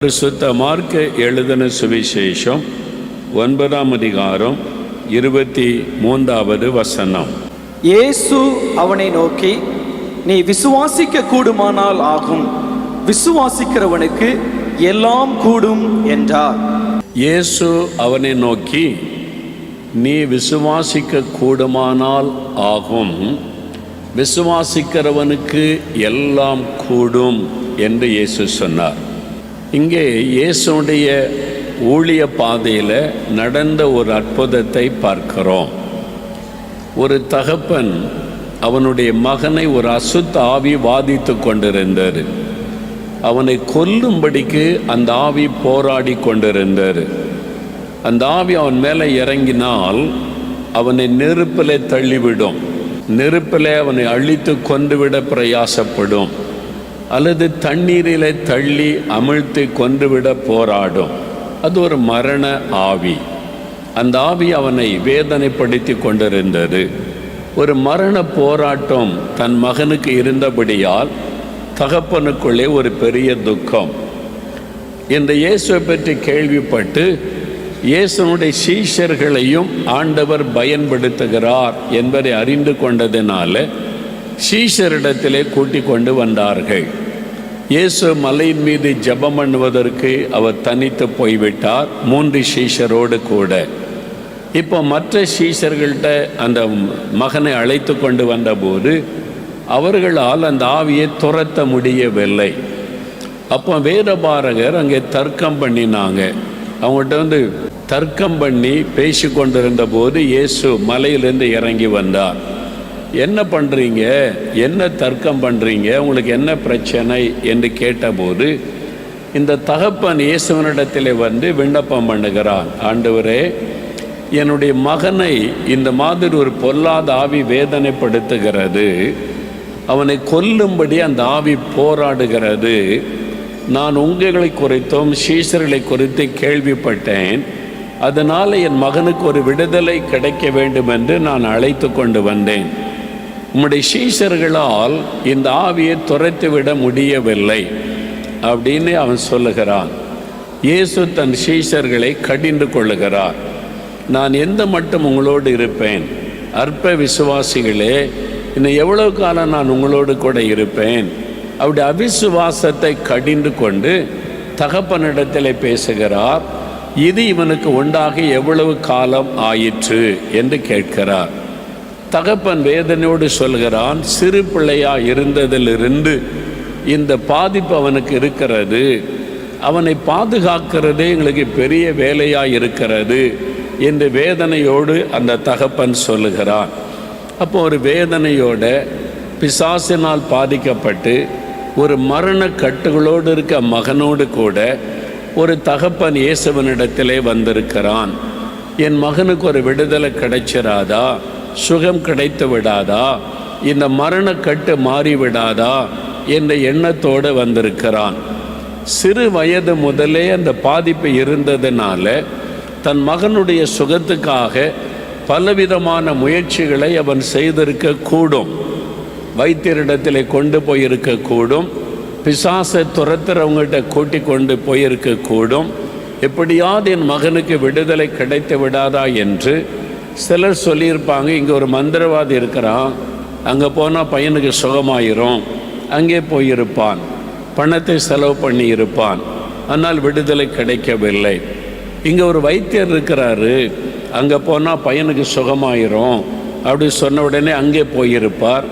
பரிசுத்த மார்க்கு எழுதின சுவிசேஷம் 9ஆம் அதிகாரம் 23வது வசனம். இயேசு அவனை நோக்கி, நீ விசுவாசிக்க கூடுமானால் ஆகும், விசுவாசிக்கிறவனுக்கு எல்லாம் கூடும் என்றார். இயேசு அவனை நோக்கி, நீ விசுவாசிக்க கூடுமானால் ஆகும், விசுவாசிக்கிறவனுக்கு எல்லாம் கூடும் என்று இயேசு சொன்னார். இங்கே இயேசுடைய ஊழிய பாதையில் நடந்த ஒரு அற்புதத்தை பார்க்கிறோம். ஒரு தகப்பன் அவனுடைய மகனை ஒரு அசுத்த ஆவி வாதித்து கொண்டிருந்தார். அவனை கொல்லும்படிக்கு அந்த ஆவி போராடி கொண்டிருந்தார். அந்த ஆவி அவன் மேலே இறங்கினால் அவனை நெருப்பிலே தள்ளிவிடும், நெருப்பிலே அவனை அழித்து கொன்றுவிட பிரயாசப்படும், அல்லது தண்ணீரிலே தள்ளி அமிழ்த்தி கொன்றுவிட போராடும். அது ஒரு மரண ஆவி. அந்த ஆவி அவனை வேதனைப்படுத்தி கொண்டிருந்தது. ஒரு மரண போராட்டம் தன் மகனுக்கு இருந்தபடியால் தகப்பனுக்குள்ளே ஒரு பெரிய துக்கம். இந்த இயேசுவை பற்றி கேள்விப்பட்டு இயேசுனுடைய சீஷர்களையும் ஆண்டவர் பயன்படுத்துகிறார் என்பதை அறிந்து கொண்டதினால சீஷரிடத்திலே கூட்டிக் கொண்டு வந்தார்கள். இயேசு மலையின் மீது ஜெபம் பண்ணுவதற்கு அவர் தனித்து போய்விட்டார், 3 சீஷரோடு கூட. இப்போ மற்ற சீஷர்கள்ட்ட அந்த மகனை அழைத்து கொண்டு வந்தபோது அவர்களால் அந்த ஆவியை துரத்த முடியவில்லை. அப்போ வேதபாரகர் அங்கே தர்க்கம் பண்ணினாங்க. அவங்கள்ட்ட தர்க்கம் பண்ணி பேசி கொண்டிருந்த போது இயேசு மலையிலிருந்து இறங்கி வந்தார். என்ன பண்ணுறீங்க, என்ன தர்க்கம் பண்ணுறீங்க, உங்களுக்கு என்ன பிரச்சனை என்று கேட்டபோது இந்த தகப்பன் இயேசுவனிடத்தில் விண்ணப்பம் பண்ணுகிறான். ஆண்டவரே, என்னுடைய மகனை இந்த மாதிரி ஒரு பொல்லாத ஆவி வேதனைப்படுத்துகிறது, அவனை கொல்லும்படி அந்த ஆவி போராடுகிறது. நான் உங்களை குறித்தும் சீஷர்களை குறித்து கேள்விப்பட்டேன், அதனால் என் மகனுக்கு ஒரு விடுதலை கிடைக்க வேண்டும் என்று நான் அழைத்து கொண்டு வந்தேன். உம்முடைய சீஷர்களால் இந்த ஆவியை துரைத்துவிட முடியவில்லை அப்படின்னு அவன் சொல்லுகிறான். இயேசு தன் சீஷர்களை கடிந்து கொள்ளுகிறார். நான் எந்த மட்டும் உங்களோடு இருப்பேன், அற்ப விசுவாசிகளே, இன்னும் எவ்வளவு காலம் நான் உங்களோடு கூட இருப்பேன்? அப்படி அவிசுவாசத்தை கடிந்து கொண்டு தகப்பனிடத்தில் பேசுகிறார். இது இவனுக்கு உண்டாக எவ்வளவு காலம் ஆயிற்று என்று கேட்கிறார். தகப்பன் வேதனையோடு சொல்கிறான், சிறு பிள்ளையா இருந்ததிலிருந்து இந்த பாதிப்பு அவனுக்கு இருக்கிறது, அவனை பாதுகாக்கிறதே எங்களுக்கு பெரிய வேலையாக இருக்கிறது என்று வேதனையோடு அந்த தகப்பன் சொல்லுகிறான். அப்போ ஒரு வேதனையோட பிசாசினால் பாதிக்கப்பட்டு ஒரு மரண கட்டுகளோடு இருக்க மகனோடு கூட ஒரு தகப்பன் இயேசுவனிடத்திலே வந்திருக்கிறான். என் மகனுக்கு ஒரு விடுதலை கிடைச்சிராதா, சுகம் கிடைத்து விடாதா, இந்த மரணக்கட்டு மாறிவிடாதா என்ற எண்ணத்தோடு வந்திருக்கிறான். சிறு வயது முதலே அந்த பாதிப்பு இருந்ததுனால தன் மகனுடைய சுகத்துக்காக பலவிதமான முயற்சிகளை அவன் செய்திருக்க கூடும். வைத்தியரிடத்தில் கொண்டு போயிருக்கக்கூடும், பிசாசை துரத்துறவங்கள்ட்ட கூட்டி கொண்டு போயிருக்கக்கூடும். எப்படியாவது என் மகனுக்கு விடுதலை கிடைத்து விடாதா என்று சிலர் சொல்லியிருப்பாங்க. இங்கே ஒரு மந்திரவாதி இருக்கிறான், அங்கே போனால் பையனுக்கு சுகமாயிரும், அங்கே போயிருப்பான், பணத்தை செலவு பண்ணி இருப்பான், ஆனால் விடுதலை கிடைக்கவில்லை. இங்கே ஒரு வைத்தியர் இருக்கிறாரு, அங்கே போனால் பையனுக்கு சுகமாயிரும் அப்படி சொன்ன உடனே அங்கே போயிருப்பார்,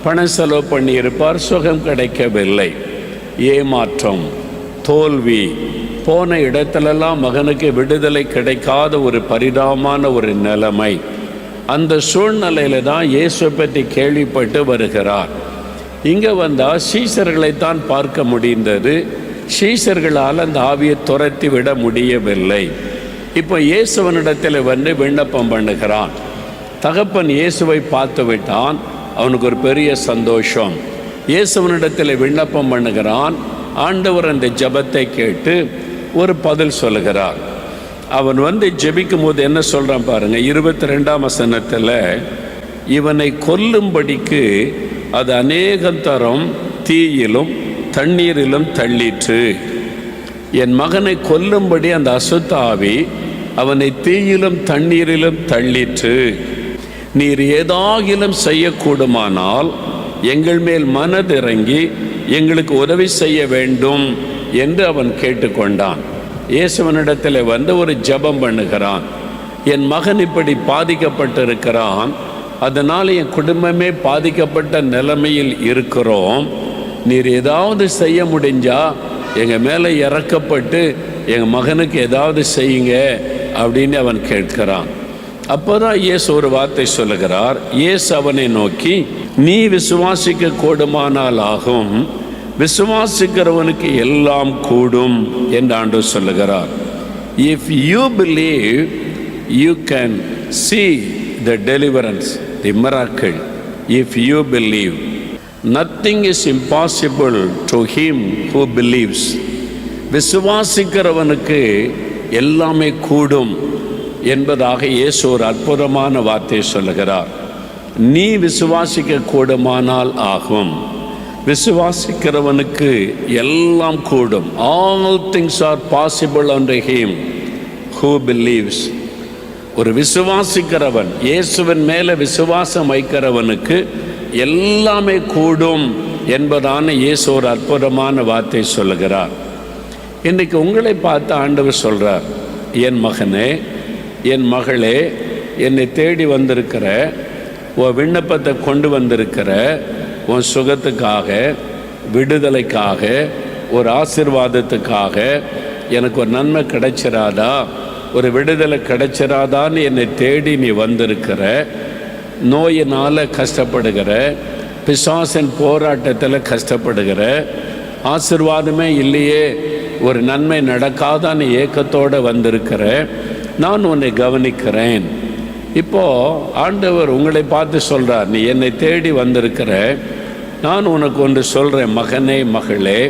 பணம் செலவு பண்ணியிருப்பார், சுகம் கிடைக்கவில்லை. ஏமாற்றம், தோல்வி, போன இடத்துலெல்லாம் மகனுக்கு விடுதலை கிடைக்காத ஒரு பரிதாபமான ஒரு நிலைமை. அந்த சூழ்நிலையில தான் இயேசுவை பற்றி கேள்விப்பட்டு வருகிறார். இங்கே வந்தால் சீஷர்களைத்தான் பார்க்க முடிந்தது. சீஷர்களால் அந்த ஆவியை துரத்தி விட முடியவில்லை. இப்போ இயேசுவனிடத்தில் விண்ணப்பம் பண்ணுகிறான். தகப்பன் இயேசுவை பார்த்து விட்டான், அவனுக்கு ஒரு பெரிய சந்தோஷம். இயேசுவனிடத்தில் விண்ணப்பம் பண்ணுகிறான். ஆண்டவர் அந்த ஜெபத்தை கேட்டு ஒரு பதில் சொல்லுகிறார். அவன் ஜெபிக்கும் போது என்ன சொல்கிறான் பாருங்க, 22ஆம் வசனத்தில், இவனை கொல்லும்படிக்கு அது அநேக தரம் தீயிலும் தண்ணீரிலும் தள்ளிற்று. என் மகனை கொல்லும்படி அந்த அசுத்த ஆவி அவனை தீயிலும் தண்ணீரிலும் தள்ளிற்று. நீர் ஏதாகிலும் செய்யக்கூடுமானால் எங்கள் மேல் மனதிறங்கி எங்களுக்கு உதவி செய்ய வேண்டும் என்று அவன் கேட்டுக்கொண்டான். இயேசுவனிடத்தில் வந்து ஒரு ஜெபம் பண்ணுகிறான். என் மகன் இப்படி பாதிக்கப்பட்டிருக்கிறான், அதனால் என் குடும்பமே பாதிக்கப்பட்ட நிலைமையில் இருக்கிறோம். நீர் ஏதாவது செய்ய முடிஞ்சா எங்கள் மேலே இறக்கப்பட்டு எங்கள் மகனுக்கு ஏதாவது செய்யுங்க அப்படின்னு அவன் கேட்கிறான். அப்போதான் இயேசு ஒரு வார்த்தை சொல்லுகிறார். இயேசு அவனை நோக்கி, நீ விசுவாசிக்க கூடுமானால் ஆகும், விசுவாசிக்கிறவனுக்கு எல்லாம் கூடும் என்று ஆண்டவர் சொல்லுகிறார். If you believe you can see the deliverance, the miracle. If you believe, nothing is impossible to him who believes. விசுவாசிக்கிறவனுக்கு எல்லாமே கூடும் என்பதாக இயேசு ஒரு அற்புதமான வார்த்தையை சொல்லுகிறார். நீ விசுவாசிக்க கூடுமானால் ஆகும், விசுவாசிக்கிறவனுக்கு எல்லாம் கூடும். All things are possible unto him who believes. ஒரு விசுவாசிக்கிறவன், இயேசுவின் மேலே விசுவாசம் வைக்கிறவனுக்கு எல்லாமே கூடும் என்பதான இயேசு ஒரு அற்புதமான வார்த்தை சொல்லுகிறார். இன்றைக்கு உங்களை பார்த்து ஆண்டவர் சொல்கிறார், என் மகனே, என் மகளே, என்னை தேடி வந்திருக்கிற, உன் விண்ணப்பத்தை கொண்டு வந்திருக்கிற, உன் சுகத்துக்காக, விடுதலைக்காக, ஒரு ஆசீர்வாதத்துக்காக, எனக்கு ஒரு நன்மை கிடைச்சிராதா, ஒரு விடுதலை கிடைச்சிராதான்னு என்னை தேடி நீ வந்திருக்கிற, நோயினால் கஷ்டப்படுகிற, பிசாசின் போராட்டத்தில் கஷ்டப்படுகிற, ஆசீர்வாதமே இல்லையே, ஒரு நன்மை நடக்காதான்னு ஏக்கத்தோடு வந்திருக்கிற, நான் உன்னை கவனிக்கிறேன். இப்போது ஆண்டவர் உங்களை பார்த்து சொல்கிறார், நீ என்னை தேடி வந்திருக்கிற, நான் உனக்கு ஒன்று சொல்கிறேன், மகனே, மகளே,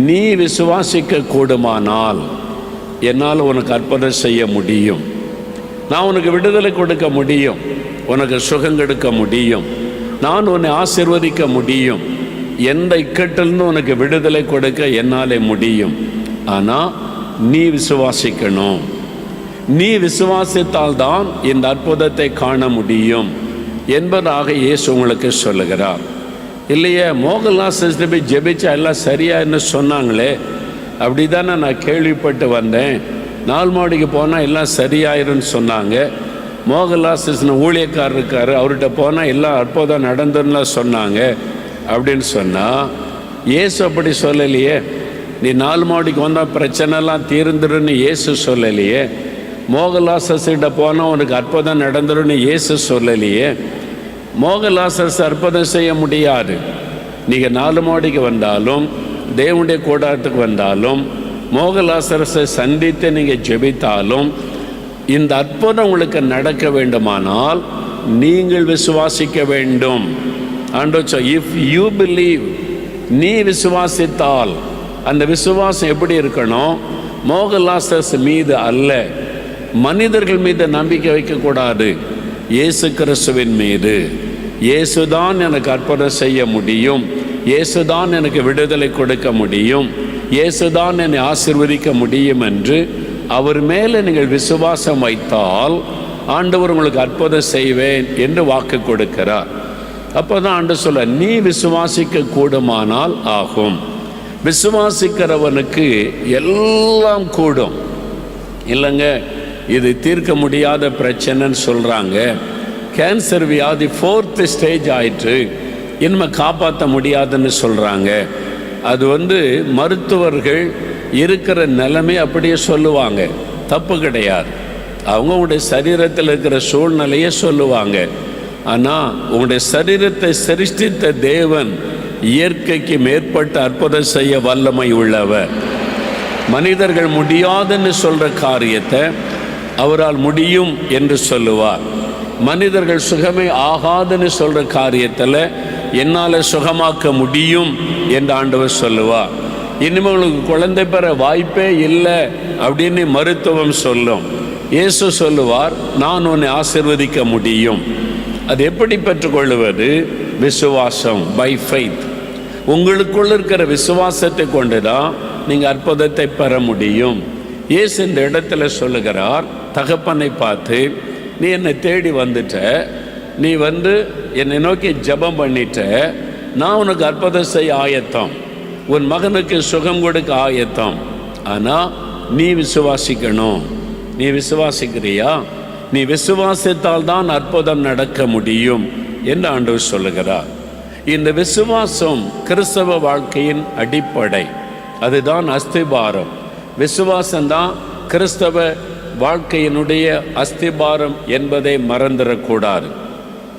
நீ விசுவாசிக்க கூடுமானால் என்னால் உனக்கு அற்புதம் செய்ய முடியும். நான் உனக்கு விடுதலை கொடுக்க முடியும், உனக்கு சுகம் கொடுக்க முடியும், நான் உன்னை ஆசீர்வதிக்க முடியும், எந்த இக்கட்டிலிருந்து உனக்கு விடுதலை கொடுக்க என்னாலே முடியும். ஆனால் நீ விசுவாசிக்கணும். நீ விசுவாசித்தால் தான் இந்த அற்புதத்தை காண முடியும் என்பதாக இயேசு உங்களுக்கு சொல்லுகிறார். இல்லையே, மோகன்லால் சிஸ்டர் போய் ஜெபிச்சா எல்லாம் சரியான்னு சொன்னாங்களே, அப்படி தானே நான் கேள்விப்பட்டு வந்தேன். நாலு மாடிக்கு போனால் எல்லாம் சரியாயிருன்னு சொன்னாங்க. மோகன்லால் சிஸ்டர் ஊழியக்காரர் இருக்கார், அவர்கிட்ட போனால் எல்லாம் அற்புதம் நடந்துன்னுலாம் சொன்னாங்க அப்படின்னு சொன்னால், இயேசு அப்படி சொல்லலையே. நீ நாலு மாடிக்கு வந்தால் பிரச்சனைலாம் தீர்ந்துருன்னு இயேசு சொல்லலையே. மோகன்லாசர்கிட்ட போனால் உனக்கு அற்புதம் நடந்துருன்னு இயேசு சொல்லலையே. மோகன்லாசர்ஸ் அற்புதம் செய்ய முடியாது. நீங்கள் நாலு மாடிக்கு வந்தாலும், தேவனுடைய கூடாரத்துக்கு வந்தாலும், மோகன்லாசரஸை சந்தித்து நீங்கள் ஜெபித்தாலும், இந்த அற்புதம் உங்களுக்கு நடக்க வேண்டுமானால் நீங்கள் விசுவாசிக்க வேண்டும். ஆண்டவர், இஃப் யூ பிலீவ், நீ விசுவாசித்தால், அந்த விசுவாசம் எப்படி இருக்கணும்? மோகன்லாசர்ஸ் மீது அல்ல, மனிதர்கள் மீது நம்பிக்கை வைக்கக்கூடாது, இயேசு கிறிஸ்துவின் மீது. இயேசுதான் எனக்கு அற்புதம் செய்ய முடியும், இயேசுதான் எனக்கு விடுதலை கொடுக்க முடியும், இயேசுதான் என்னை ஆசீர்வதிக்க முடியும் என்று அவர் மேலே நீங்கள் விசுவாசம் வைத்தால் ஆண்டவர் உங்களுக்கு அற்புதம் செய்வேன் என்று வாக்கு கொடுக்கிறார். அப்போ தான் ஆண்டவர் சொல்ல, நீ விசுவாசிக்க கூடுமானால் ஆகும். விசுவாசிக்கிறவனுக்கு எல்லாம் கூடும். இல்லைங்க, இது தீர்க்க முடியாத பிரச்சனைன்னு சொல்கிறாங்க. கேன்சர் வியாதி 4th ஸ்டேஜ் ஆயிற்று, இனிமேல் காப்பாற்ற முடியாதுன்னு சொல்கிறாங்க. அது மருத்துவர்கள் இருக்கிற நிலைமை அப்படியே சொல்லுவாங்க, தப்பு கிடையாது. அவங்களுடைய சரீரத்தில் இருக்கிற சூழ்நிலையை சொல்லுவாங்க. ஆனால் உங்களுடைய சரீரத்தை சிருஷ்டித்த தேவன் இயற்கைக்கு மேற்பட்ட அற்புதம் செய்ய வல்லமை உள்ளவர். மனிதர்கள் முடியாதுன்னு சொல்கிற காரியத்தை அவரால் முடியும் என்று சொல்லுவார். மனிதர்கள் சுகமே ஆகாதுன்னு சொல்கிற காரியத்தில் என்னால் சுகமாக்க முடியும் என்று ஆண்டவர் சொல்லுவார். இனிமேல் உங்களுக்கு குழந்தை பெற வாய்ப்பே இல்லை அப்படின்னு மருத்துவம் சொல்லும். இயேசு சொல்லுவார், நான் உன்னை ஆசீர்வதிக்க முடியும். அது எப்படி பெற்றுக்கொள்வது? விசுவாசம், பை ஃபெய்த். உங்களுக்குள்ள இருக்கிற விசுவாசத்தை கொண்டு தான் நீங்கள் அற்புதத்தை பெற முடியும். இயேசு இந்த இடத்துல சொல்லுகிறார், தகப்பனை பார்த்து, நீ என்னை தேடி வந்துட்ட, நீ வந்து என்னை நோக்கி ஜெபம் பண்ணிட்ட, நான் உனக்கு அற்புதம் செய்ய ஆயத்தம், உன் மகனுக்கு சுகம் கொடுக்க ஆயத்தம். ஆனால் நீ விசுவாசிக்கணும். நீ விசுவாசிக்கிறியா? நீ விசுவாசித்தால் தான் அற்புதம் நடக்க முடியும் என்று ஆண்டவர் சொல்லுகிறார். இந்த விசுவாசம் கிறிஸ்தவ வாழ்க்கையின் அடிப்படை, அதுதான் அஸ்திபாரம். விசுவாசம்தான் கிறிஸ்தவ வாழ்க்கையினுடைய அஸ்திபாரம் என்பதை மறந்துடக்கூடாது.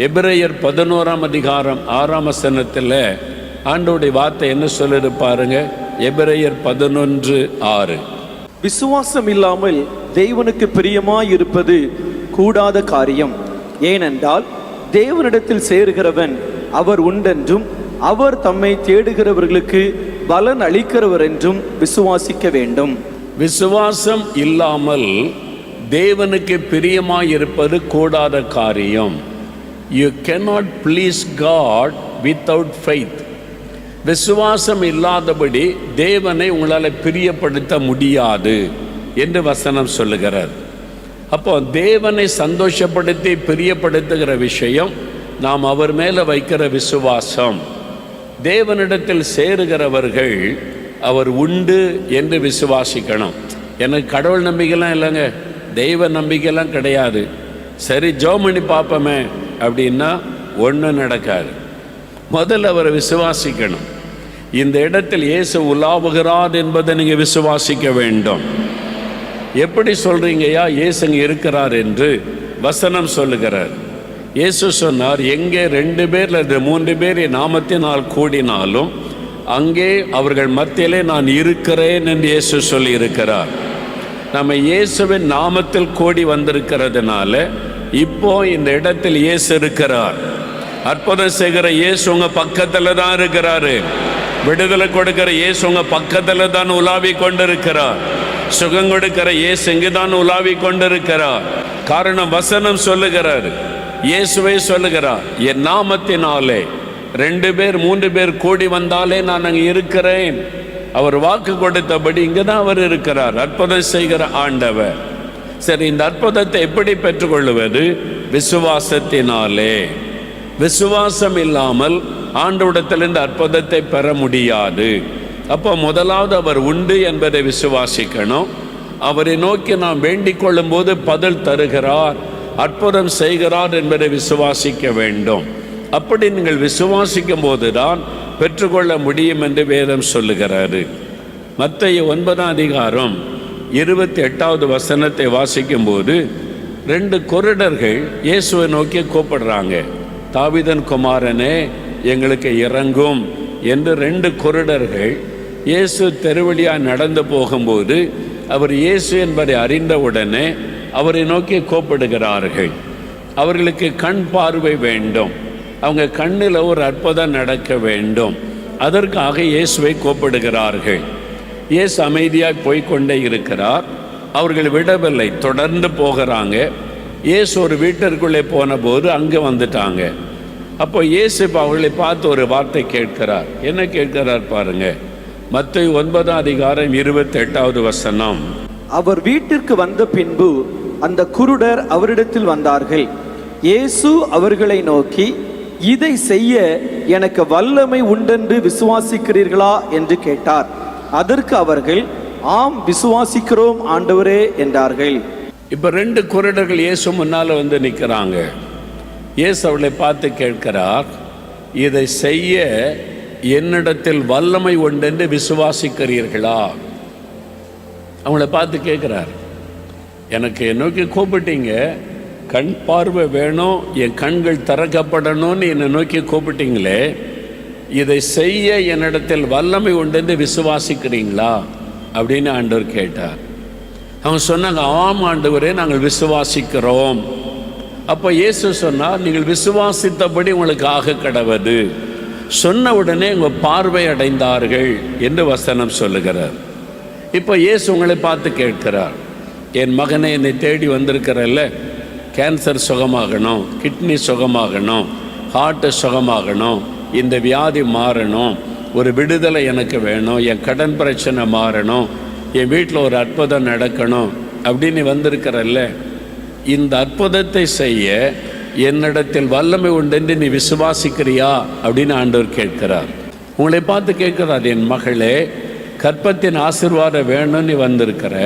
எபிரேயர் 11ஆம் அதிகாரம் 6ஆம் வசனத்தில் ஆண்டவருடைய வார்த்தை என்ன சொல்லுது பாருங்க. எபிரேயர் 11:6. விசுவாசம் இல்லாமல் தேவனுக்கு பிரியமாயிருப்பது கூடாத காரியம். ஏனென்றால் தேவனிடத்தில் சேருகிறவன் அவர் உண்டென்றும் அவர் தம்மை தேடுகிறவர்களுக்கு பலன் அளிக்கிறவர் என்றும் விசுவாசிக்க வேண்டும். விசுவாசம் இல்லாமல் தேவனுக்கு பிரியமாயிருப்பது கூடாத காரியம். You cannot please God without faith. விசுவாசம் இல்லாதபடி தேவனை உங்களால் பிரியப்படுத்த முடியாது என்று வசனம் சொல்லுகிறார். அப்போ தேவனை சந்தோஷப்படுத்தி பிரியப்படுத்துகிற விஷயம் நாம் அவர் மேலே வைக்கிற விசுவாசம். தேவனிடத்தில் சேருகிறவர்கள் அவர் உண்டு என்று விசுவாசிக்கணும். எனக்கு கடவுள் நம்பிக்கைலாம் இல்லைங்க, தெய்வ நம்பிக்கைலாம் கிடையாது, சரி ஜெபம் பண்ணி பார்ப்போமே அப்படின்னா ஒன்றும் நடக்காது. முதல்ல அவரை விசுவாசிக்கணும். இந்த இடத்தில் இயேசு உலாவுகிறார் என்பதை நீங்கள் விசுவாசிக்க வேண்டும். எப்படி சொல்கிறீங்கய்யா இயேசு அங்கே இருக்கிறார் என்று? வசனம் சொல்லுகிறார். இயேசு சொன்னார், எங்கே 2 பேர் அல்லது 3 பேர் என் நாமத்தினால் கூடினாலும் அங்கே அவர்கள் மத்தியிலே நான் இருக்கிறேன் என்று இயேசு சொல்லி இருக்கிறார். நம்ம இயேசுவின் நாமத்தில் கூடி வந்திருக்கிறதுனால இப்போ இந்த இடத்தில் இயேசு இருக்கிறார். அற்புதம் செய்கிற இயேசு உங்க பக்கத்தில் தான் இருக்கிறாரு. விடுதலை கொடுக்கிற இயேசு உங்க பக்கத்தில் தான் உலாவி கொண்டிருக்கிறார். சுகம் கொடுக்கிற இயேசு இங்கு தான் உலாவி கொண்டிருக்கிறார். காரணம் வசனம் சொல்லுகிறார், இயேசுவே சொல்லுகிறார், என் நாமத்தினாலே 2 பேர் 3 பேர் கூடி வந்தாலே நான் அங்கே இருக்கிறேன். அவர் வாக்கு கொடுத்தபடி இங்கே தான் அவர் இருக்கிறார், அற்புதம் செய்கிற ஆண்டவர். சரி, இந்த அற்புதத்தை எப்படி பெற்றுக்கொள்வது? விசுவாசத்தினாலே. விசுவாசம் இல்லாமல் ஆண்டவரிடத்திலிருந்து அற்புதத்தை பெற முடியாது. அப்போ முதலாவது அவர் உண்டு என்பதை விசுவாசிக்கணும். அவரை நோக்கி நாம் வேண்டிக் கொள்ளும் போது பதில் தருகிறார், அற்புதம் செய்கிறார் என்பதை விசுவாசிக்க வேண்டும். அப்படி நீங்கள் விசுவாசிக்கும் போதுதான் பெற்றுக்கொள்ள முடியும் என்று வேதம் சொல்லுகிறாரு. மத்தேயு 9ஆம் அதிகாரம் 28வது வசனத்தை வாசிக்கும் போது 2 குருடர்கள் இயேசுவை நோக்கி கூப்பிடுறாங்க, தாவீதின் குமாரனே எங்களுக்கு இறங்கும் என்று 2 குருடர்கள் இயேசு தெருவழியாக நடந்து போகும்போது அவர் இயேசு என்பதை அறிந்தவுடனே அவரை நோக்கி கூப்பிடுகிறார்கள். அவர்களுக்கு கண் பார்வை வேண்டும், அவங்க கண்ணில் ஒரு அற்புதம் நடக்க வேண்டும். அதற்காக இயேசுவை கூப்பிடுகிறார்கள். இயேசு அமைதியாக போய்கொண்டே இருக்கிறார். அவர்கள் விடவில்லை, தொடர்ந்து போகிறாங்க. இயேசு ஒரு வீட்டிற்குள்ளே போன போது அங்கே வந்துட்டாங்க. அப்போ இயேசு அவர்களை பார்த்து ஒரு வார்த்தை கேட்கிறார். என்ன கேட்கிறார் பாருங்க. மத்தேயு 9ஆம் அதிகாரம் 28வது வசனம். அவர் வீட்டிற்கு வந்த பின்பு அந்த குருடர் அவரிடத்தில் வந்தார்கள். இயேசு அவர்களை நோக்கி, இதை செய்ய எனக்கு வல்லமை உண்டென்று விசுவாசிக்கிறீர்களா என்று கேட்டார். அதற்கு அவர்கள், ஆம் விசுவாசிக்கிறோம் ஆண்டவரே என்றார்கள். இப்போ 2 குருடர்கள் இயேசு முன்னால் வந்து நிற்கிறாங்க. இயேசு அவளை பார்த்து கேட்கிறார், இதை செய்ய என்னிடத்தில் வல்லமை உண்டென்று விசுவாசிக்கிறீர்களா? அவங்கள பார்த்து கேட்குறார், எனக்கு நோக்கி கூப்பிட்டீங்க, கண் பார்வை வேணும், என் கண்கள் திறக்கப்படணும்னு என்னை நோக்கி கூப்பிட்டீங்களே, இதை செய்ய என்னிடத்தில் வல்லமை உண்டென்று விசுவாசிக்கிறீங்களா அப்படின்னு ஆண்டவர் கேட்டார். அவங்க சொன்னாங்க, ஆம் ஆண்டவரே நாங்கள் விசுவாசிக்கிறோம். அப்போ இயேசு சொன்னார், நீங்கள் விசுவாசித்தபடி உங்களுக்கு ஆக கடவது. சொன்ன உடனே உங்கள் பார்வை அடைந்தார்கள் என்று வசனம் சொல்லுகிறார். இப்போ இயேசு உங்களை பார்த்து கேட்கிறார், என் மகனை என்னை தேடி வந்திருக்கிறல்ல, கேன்சர் சுகமாகணும், கிட்னி சுகமாகணும், ஹார்ட்டு சுகமாகணும், இந்த வியாதி மாறணும், ஒரு விடுதலை எனக்கு வேணும், என் கடன் பிரச்சனை மாறணும், என் வீட்டில் ஒரு அற்புதம் நடக்கணும் அப்படின்னு வந்திருக்கிறல்ல, இந்த அற்புதத்தை செய்ய என்னிடத்தில் வல்லமை உண்டென்று நீ விசுவாசிக்கிறியா அப்படின்னு ஆண்டவர் கேட்கிறார். உங்களை பார்த்து கேட்கிறார், என் மகளே, கற்பத்தின் ஆசீர்வாதம் வேணும் நீ வந்திருக்கிற,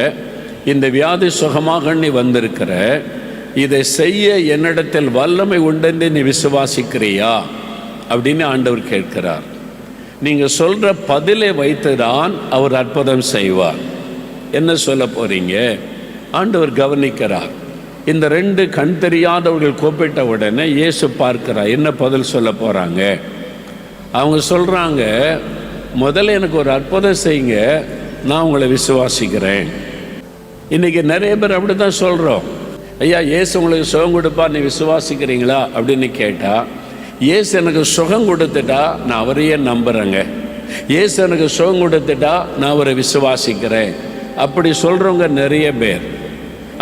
இந்த வியாதி சுகமாக நீ வந்திருக்கிற, இதை செய்ய என்னிடத்தில் வல்லமை உண்டென்று நீ விசுவாசிக்கிறியா அப்படின்னு ஆண்டவர் கேட்கிறார். நீங்கள் சொல்கிற பதிலை வைத்து தான் அவர் அற்புதம் செய்வார். என்ன சொல்ல போகிறீங்க? ஆண்டவர் கவனிக்கிறார். இந்த 2 கண் தெரியாதவர்கள் கூப்பிட்ட உடனே இயேசு பார்க்கிறார், என்ன பதில் சொல்ல போகிறாங்க. அவங்க சொல்கிறாங்க, முதல்ல எனக்கு ஒரு அற்புதம் செய்யுங்க, நான் உங்களை விசுவாசிக்கிறேன். இன்றைக்கி நிறைய பேர் அப்படி தான் சொல்கிறோம். ஐயா, இயேசு உங்களுக்கு சுகம் கொடுப்பா, நீ விசுவாசிக்கிறீங்களா அப்படின்னு கேட்டால், இயேசு எனக்கு சுகம் கொடுத்துட்டா நான் அவரையே நம்புகிறேங்க, இயேசு எனக்கு சுகம் கொடுத்துட்டா நான் அவரை விசுவாசிக்கிறேன், அப்படி சொல்கிறவங்க நிறைய பேர்.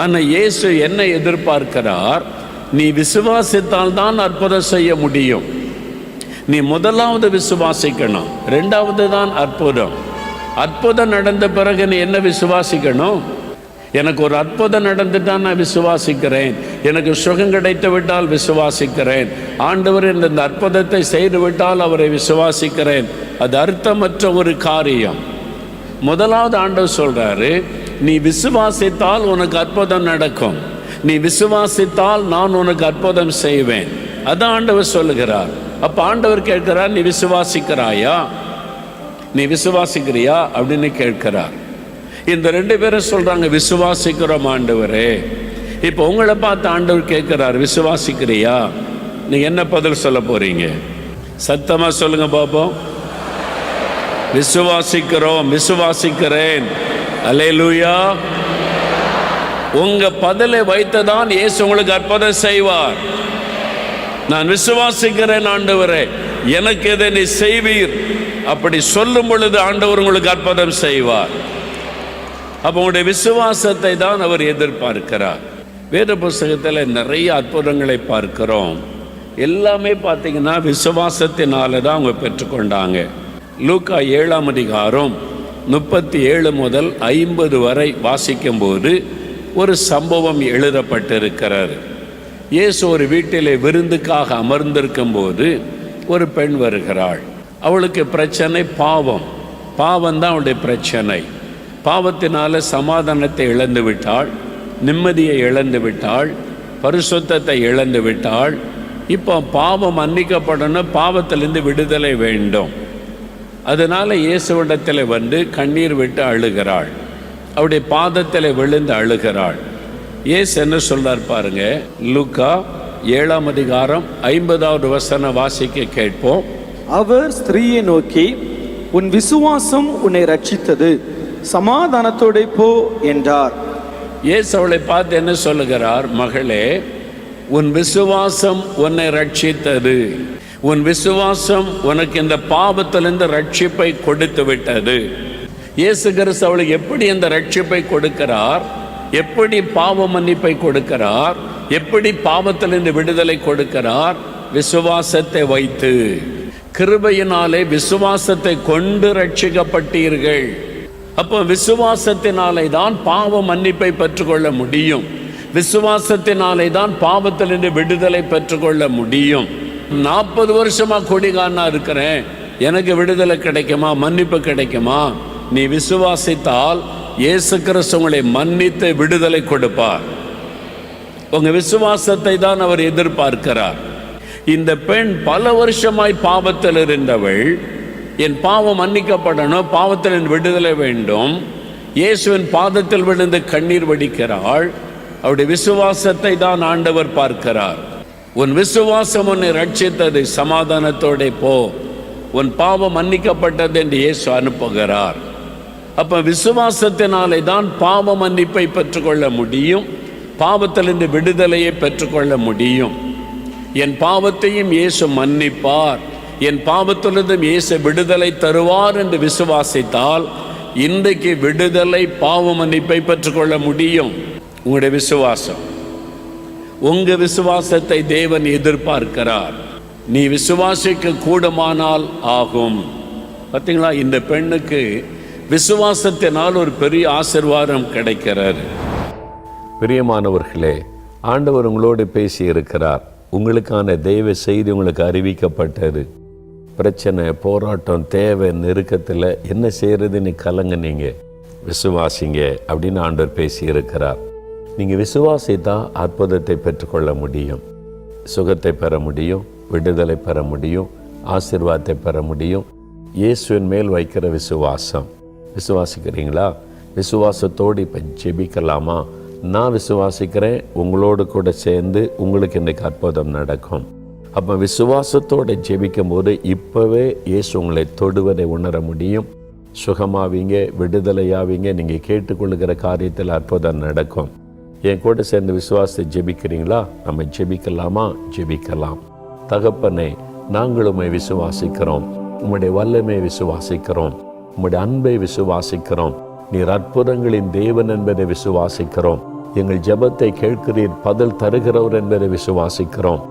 ஆனால் இயேசு என்ன எதிர்பார்க்கிறார்? நீ விசுவாசித்தால் தான் அற்புதம் செய்ய முடியும். நீ முதலாவது விசுவாசிக்கணும், 2வது தான் அற்புதம். அற்புதம் நடந்த பிறகு நீ என்ன விசுவாசிக்கணும்? எனக்கு ஒரு அற்புதம் நடந்துட்டால் நான் விசுவாசிக்கிறேன், எனக்கு சுகம் கிடைத்து விட்டால் விசுவாசிக்கிறேன், ஆண்டவர் இந்த அற்புதத்தை செய்து விட்டால் அவரை விசுவாசிக்கிறேன். அது அர்த்தமற்ற ஒரு காரியம். முதலாவது ஆண்டவர் சொல்கிறாரு, நீ விசுவாசித்தால் உனக்கு அற்புதம் நடக்கும், நீ விசுவாசித்தால் நான் உனக்கு அற்புதம் செய்வேன். அதான் ஆண்டவர் சொல்லுகிறார். அப்போ ஆண்டவர் கேட்கிறார், நீ விசுவாசிக்கிறாயா, நீ விசுவாசிக்கிறியா அப்படின்னு கேட்கிறார். இந்த 2 பேரும் சொல்கிறாங்க, விசுவாசிக்கிறோம் ஆண்டவரே. இப்போ உங்களை பார்த்து ஆண்டவர் கேட்குறார், விசுவாசிக்கிறியா? நீங்கள் என்ன பதில் சொல்ல போகிறீங்க? சத்தமாக சொல்லுங்க பாப்போம். விசுவாசிக்கிறோம், விசுவாசிக்கிறேன். அல்லேலூயா. உங்க பதிலை வைத்துதான் இயேசு உங்களுக்கு அற்புதம் செய்வார். நான் விசுவாசிக்கிறேன் ஆண்டவரே, எனக்கு இதை நீ செய்வீர், அப்படி சொல்லும் பொழுது ஆண்டவர் உங்களுக்கு அற்புதம் செய்வார். அப்போ உங்களுடைய விசுவாசத்தை தான் அவர் எதிர்பார்க்கிறார். வேத புஸ்தகத்தில் நிறைய அற்புதங்களை பார்க்கிறோம். எல்லாமே பார்த்தீங்கன்னா விசுவாசத்தினால தான் அவங்க பெற்றுக்கொண்டாங்க. லூக்கா 7ஆம் அதிகாரம் 37 முதல் 50 வரை வாசிக்கும்போது ஒரு சம்பவம் எழுதப்பட்டிருக்கிறார். இயேசு ஒரு வீட்டிலே விருந்துக்காக அமர்ந்திருக்கும் போது ஒரு பெண் வருகிறாள். அவளுக்கு பிரச்சனை பாவம். பாவம்தான் அவளுடைய பிரச்சனை. பாவத்தினால சமாதானத்தை இழந்து விட்டாள், நிம்மதியை இழந்து விட்டாள், பரிசுத்தத்தை இழந்து விட்டாள். இப்போ பாவம் மன்னிக்கப்படணும், பாவத்திலிருந்து விடுதலை வேண்டும். அதனால் இயேசுவிடத்தில் வந்து கண்ணீர் விட்டு அழுகிறாள், அவருடைய பாதத்தில் விழுந்து அழுகிறாள். இயேசு என்ன சொல்றார் பாருங்க, லூக்கா 7ஆம் அதிகாரம் 50வது வசனம் வாசிக்க கேட்போம். அவர் ஸ்திரீயை நோக்கி, உன் விசுவாசம் உன்னை ரட்சித்தது, சமாதானத்தோட போ என்றார். இயேசு அவளை பார்த்து என்ன சொல்லுகிறார்? மகளே, உன் விசுவாசம் உன்னை ரட்சித்தது, உன் விசுவாசம் உனக்கு இந்த பாவத்திலிருந்து ரட்சிப்பை கொடுத்து விட்டது. இயேசு கிறிஸ்து அவளுக்கு எப்படி இந்த ரட்சிப்பை கொடுக்கிறார், எப்படி பாவ மன்னிப்பை கொடுக்கிறார், எப்படி பாவத்திலிருந்து விடுதலை கொடுக்கிறார்? விசுவாசத்தை வைத்து. கிருபையினாலே விசுவாசத்தை கொண்டு ரட்சிக்கப்பட்டீர்கள். அப்போ விசுவாசத்தினாலே தான் பாவ மன்னிப்பை பெற்றுக்கொள்ள முடியும், விசுவாசத்தினாலே தான் பாவத்திலிருந்து விடுதலை பெற்றுக்கொள்ள முடியும். 40 வருஷமா குடிகாரனா இருக்கிறேன், எனக்கு விடுதலை கிடைக்குமா, மன்னிப்பு கிடைக்குமா? நீ விசுவாசித்தால் இயேசு கிறிஸ்து உங்களை மன்னித்து விடுதலை கொடுப்பார். உங்க விசுவாசத்தை தான் அவர் எதிர்பார்க்கிறார். இந்த பெண் பல வருஷமாய் பாவத்தில் இருந்தவள், என் பாவம் மன்னிக்கப்படணும், பாவத்தில் விடுதலை வேண்டும், இயேசுவின் பாதத்தில் விழுந்து கண்ணீர் வடிக்கிறாள். அவருடைய விசுவாசத்தை தான் ஆண்டவர் பார்க்கிறார். உன் விசுவாசம் உன்னை ரட்சித்தது, சமாதானத்தோட போ, உன் பாவம் மன்னிக்கப்பட்டது என்று இயேசு அனுப்புகிறார். அப்ப விசுவாசத்தினாலே தான் பாவ மன்னிப்பை பெற்றுக்கொள்ள முடியும், பாவத்திலிருந்து விடுதலையை பெற்றுக்கொள்ள முடியும். என் பாவத்தையும் இயேசு மன்னிப்பார், என் பாவத்திலிருந்தும் இயேசு விடுதலை தருவார் என்று விசுவாசித்தால் இன்றைக்கு விடுதலை, பாவ மன்னிப்பை பெற்றுக்கொள்ள முடியும். உங்களுடைய விசுவாசம், உங்க விசுவாசத்தை தேவன் எதிர்பார்க்கிறார். நீ விசுவாசிக்க கூடுமானால் ஆகும். பார்த்தீங்களா, இந்த பெண்ணுக்கு விசுவாசத்தினால் ஒரு பெரிய ஆசீர்வாதம் கிடைக்கிறார். பிரியமானவர்களே, ஆண்டவர் உங்களோடு பேசி இருக்கிறார். உங்களுக்கான தெய்வ செய்தி உங்களுக்கு அறிவிக்கப்பட்டது. பிரச்சனை, போராட்டம், தேவை, நெருக்கத்தில் என்ன செய்யறதுன்னு கலங்குனீங்க, விசுவாசிங்க அப்படின்னு ஆண்டவர் பேசி இருக்கிறார். நீங்கள் விசுவாசித்தா அற்புதத்தை பெற்றுக்கொள்ள முடியும், சுகத்தை பெற முடியும், விடுதலை பெற முடியும், ஆசீர்வாதத்தை பெற முடியும். இயேசுவின் மேல் வைக்கிற விசுவாசம். விசுவாசிக்கிறீங்களா? விசுவாசத்தோடு இப்போ ஜெபிக்கலாமா? நான் விசுவாசிக்கிறேன், உங்களோடு கூட சேர்ந்து உங்களுக்கு இன்றைக்கு அற்புதம் நடக்கும். அப்போ விசுவாசத்தோடு ஜெபிக்கும் போது இப்போவே இயேசு உங்களை தொடுவதை உணர முடியும். சுகமாவீங்க, விடுதலையாவீங்க. நீங்கள் கேட்டுக்கொள்ளுகிற காரியத்தில் அற்புதம் நடக்கும். என் கூட சேர்ந்து விசுவாசத்தை ஜெபிக்கிறீங்களா? நம்ம ஜெபிக்கலாமா? ஜெபிக்கலாம். தகப்பனே, நாங்கள் உம்மை விசுவாசிக்கிறோம், உம்முடைய வல்லமை விசுவாசிக்கிறோம், உம்முடைய அன்பை விசுவாசிக்கிறோம், நீர் அற்புதங்களின் தேவன் என்பதை விசுவாசிக்கிறோம். எங்கள் ஜெபத்தை கேட்கிறீர், பதில் தருகிறவர் என்பதை விசுவாசிக்கிறோம்.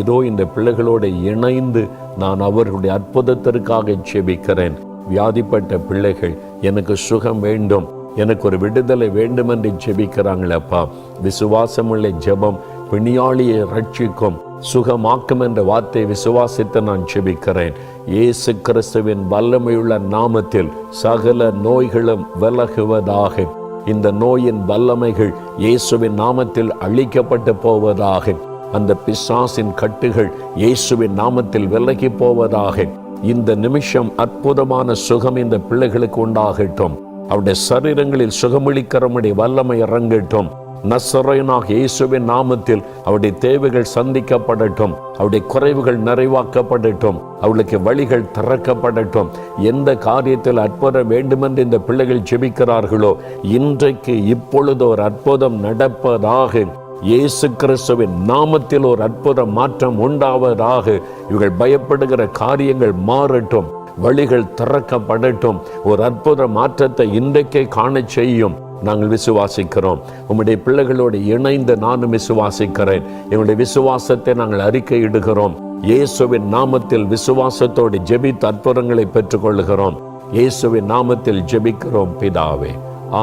இதோ இந்த பிள்ளைகளோடு இணைந்து நான் அவர்களுடைய அற்புதத்திற்காக ஜெபிக்கிறேன். வியாதிப்பட்ட பிள்ளைகள், எனக்கு சுகம் வேண்டும், எனக்கு ஒரு விடுதலை வேண்டும் என்று ஜெபிக்கிறாங்களப்பா. விசுவாசமுள்ள ஜெபம் பிணியாளியை ரட்சிக்கும், சுகமாக்கும் என்ற வார்த்தை விசுவாசித்து நான் ஜெபிக்கிறேன். இயேசு கிறிஸ்துவின் வல்லமையுள்ள நாமத்தில் சகல நோய்களும் விலகுவதாக. இந்த நோயின் வல்லமைகள் இயேசுவின் நாமத்தில் அழிக்கப்பட்டு போவதாக. அந்த பிசாசின் கட்டுகள் இயேசுவின் நாமத்தில் விலகி போவதாக. இந்த நிமிஷம் அற்புதமான சுகம் இந்த பிள்ளைகளுக்கு உண்டாகட்டும். அவருடைய சரீரங்களில் சுகமளிக்கிறமுடைய வல்லமை இறங்கட்டும். நசரேயனாகிய இயேசுவின் நாமத்தில் அவருடைய தேவைகள் சந்திக்கப்படட்டும், அவருடைய குறைவுகள் நிறைவாக்கப்படட்டும், அவளுக்கு வழிகள் திறக்கப்படட்டும். எந்த காரியத்தில் அற்புதம் வேண்டுமென்று இந்த பிள்ளைகள் ஜெபிக்கிறார்களோ, இன்றைக்கு இப்பொழுது ஒரு அற்புதம் நடப்பதாக. இயேசு கிறிஸ்துவின் நாமத்தில் ஒரு அற்புத மாற்றம் உண்டாவதாக. இவர்கள் பயப்படுகிற காரியங்கள் மாறட்டும், வழிகள் திறக்கப்படட்டும். ஒரு அற்புத மாற்றத்தை இன்றைக்கே காண செய்யும். நாங்கள் விசுவாசிக்கிறோம். உம்முடைய பிள்ளைகளோடு இணைந்து நானும் விசுவாசிக்கிறேன். எங்களுடைய விசுவாசத்தை நாங்கள் அறிக்கையிடுகிறோம். இயேசுவின் நாமத்தில் விசுவாசத்தோடு ஜெபித்து அற்புதங்களை பெற்றுக்கொள்கிறோம். இயேசுவின் நாமத்தில் ஜெபிக்கிறோம் பிதாவே.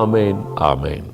ஆமேன், ஆமேன்.